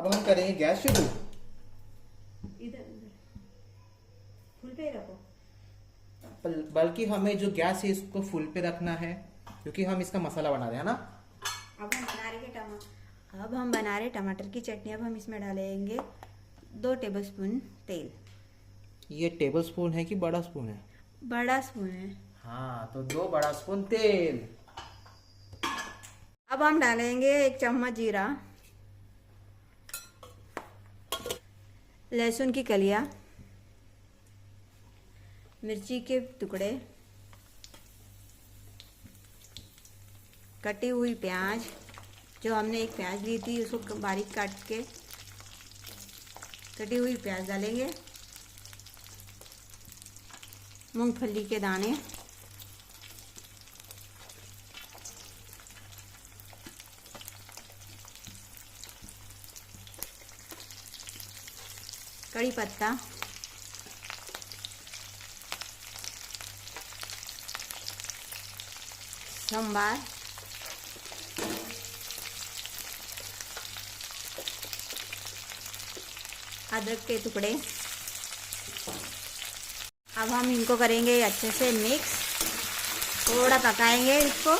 अब हम करेंगे गैस शुरू। इधर इधर फुल पे रखो। बल्कि हमें जो गैस है इसको फुल पे रखना है क्योंकि हम इसका मसाला बना रहे हैं ना। अब हम बना रहे टमाटर की चटनी। अब हम इसमें डालेंगे 2 टेबलस्पून तेल। ये टेबल स्पून है कि बड़ा स्पून है? बड़ा स्पून है। हाँ, तो 2 बड़ा स्पून तेल। अब हम डालेंगे 1 चम्मच जीरा, लहसुन की कलियां, मिर्ची के टुकड़े, कटी हुई प्याज, जो हमने एक प्याज ली थी उसको बारीक काट के कटी हुई प्याज डालेंगे, मूंगफली के दाने, कड़ी पत्ता, संबार, अदरक के टुकड़े। अब हम इनको करेंगे अच्छे से मिक्स। थोड़ा पकाएंगे इसको।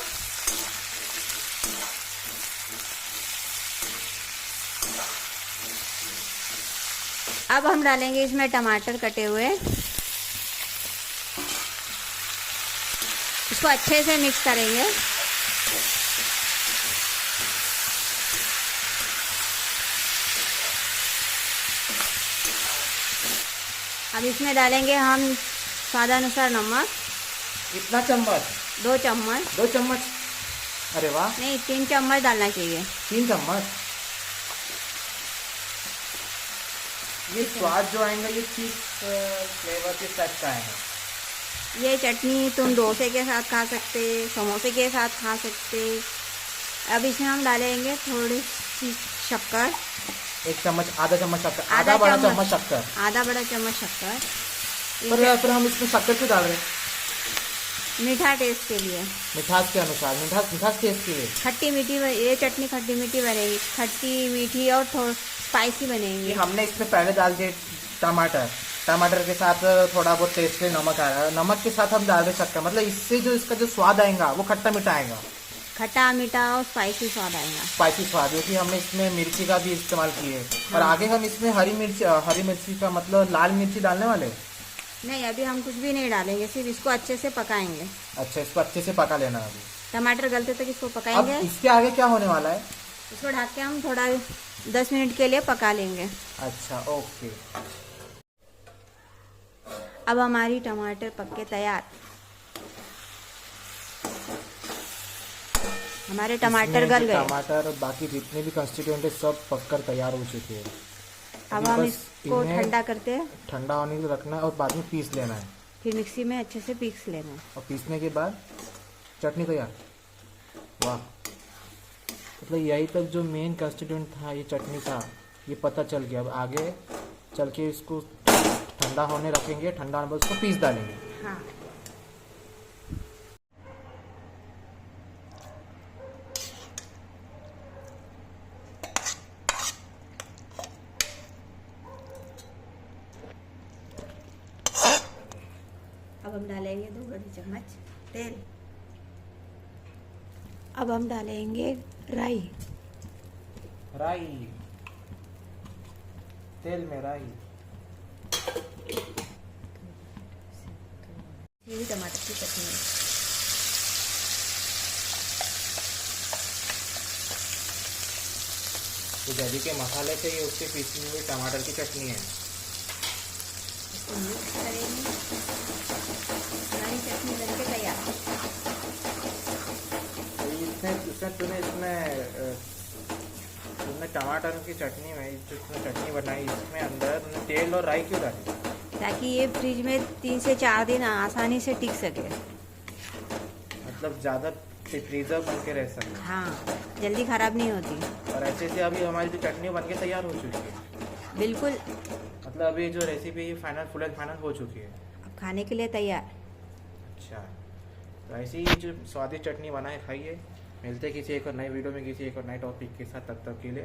अब हम डालेंगे इसमें टमाटर कटे हुए। इसको अच्छे से मिक्स करेंगे। अब इसमें डालेंगे हम स्वादानुसार नमक। कितना चम्मच? 2 चम्मच। 2 चम्मच? अरे वाह। नहीं, 3 चम्मच डालना चाहिए। 3 चम्मच। ये स्वाद जो आएगा ये किस फ्लेवर के साथ का आएगा? ये चटनी तुम डोसे के साथ खा सकते, समोसे के साथ खा सकते। अब इसमें हम डालेंगे थोड़ी सी शक्कर। 1 चम्मच, आधा चम्मच शक्कर, आधा बड़ा चम्मच शक्कर। आधा बड़ा चम्मच शक्कर। पर हम इसमें शक्कर क्यों डाल रहे हैं? मीठा टेस्ट के लिए। मिठास के अनुसार, मिठास टेस्ट के लिए। खट्टी मीठी, ये चटनी खट्टी मीठी बनेगी। खट्टी मीठी और थोड़ा स्पाइसी बनेगी। हमने इसमें पहले डाल दिए टमाटर। टमाटर के साथ थोड़ा बहुत टेस्ट के नमक आएगा। नमक के साथ हम डाल रहे शक्कर। मतलब इससे जो इसका जो स्वाद आएगा वो खट्टा मीठा आएगा। खट्टा मीठा और स्पाइसी स्वाद आएगा। स्पाइसी स्वाद, क्योंकि हमने इसमें मिर्ची का भी इस्तेमाल किए। और आगे हम इसमें हरी मिर्ची का मतलब लाल मिर्ची डालने वाले। नहीं, अभी हम कुछ भी नहीं डालेंगे, सिर्फ इसको अच्छे से पकाएंगे। अच्छा, इसको अच्छे से पका लेना है अभी। टमाटर गलते तक इसको पकाएंगे। अब इसके आगे क्या होने वाला है? इसको ढक के हम थोड़ा 10 मिनट के लिए पका लेंगे। अच्छा, ओके। अब हमारी टमाटर पक के तैयार। हमारे टमाटर गल गए। टमाटर बाकी जितने भी कंस्टिट्यूएंट है सब पककर तैयार हो चुके हैं। अब हम इसको ठंडा करते हैं। ठंडा होने के लिए रखना है और बाद में पीस लेना है। फिर मिक्सी में अच्छे से पीस लेना है। और पीसने के बाद चटनी तैयार। वाह, मतलब यही तक जो मेन कंस्टिट्यूएंट था ये चटनी का, ये पता चल गया। अब आगे चल के इसको ठंडा होने रखेंगे। ठंडा होने बाद उसको पीस डालेंगे। हाँ। अब हम डालेंगे 2 बड़ी चम्मच तेल। अब हम डालेंगे राई। तेल में राई। ये भी टमाटर की चटनी है। तो जैसे के मसाले से ये उसके पीसी हुई टमाटर की चटनी है। इसको मिक्स करेंगे। हमारी चटनी बनके तैयार। तुमने टमाटर की चटनी में जो चटनी बनाई इसमें अंदर तुमने तेल और राई क्यों डाली? ताकि ये फ्रिज में 3 से 4 दिन आसानी से टिक सके। मतलब ज़्यादा प्रिजर्व बन के रह सके। हाँ, जल्दी खराब नहीं होती। और ऐसे से अभी हमारी जो चटनी बन के तैयार हो चुकी है। बिल्कुल। मतलब अभी जो रेसिपी फाइनल हो चुकी है। अब खाने के लिए तैयार। अच्छा, तो ऐसी ही जो स्वादिष्ट चटनी बनाए खाइए। मिलते किसी एक और नई वीडियो में किसी एक और नए टॉपिक के साथ। तब तक के लिए